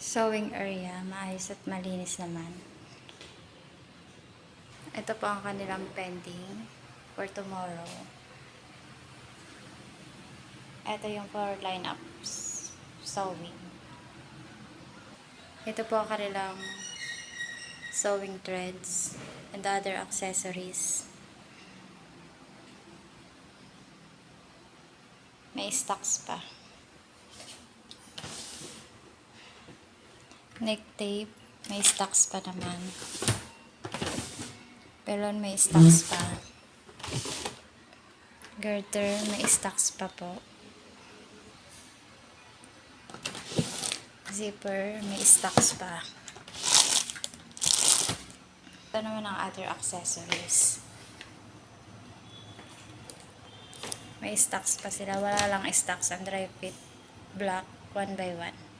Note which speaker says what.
Speaker 1: Sewing area, maayos at malinis naman. Ito po ang kanilang pending for tomorrow. Ito yung for lineups sewing. Ito po ang kanilang sewing threads and other accessories. May stocks pa. Neck tape, may stocks pa naman. Pelon, may stocks pa. Garter, may stocks pa po. Zipper, may stocks pa. Ito naman ang other accessories. May stocks pa sila. Wala lang stocks ang dry fit black 1 by 1.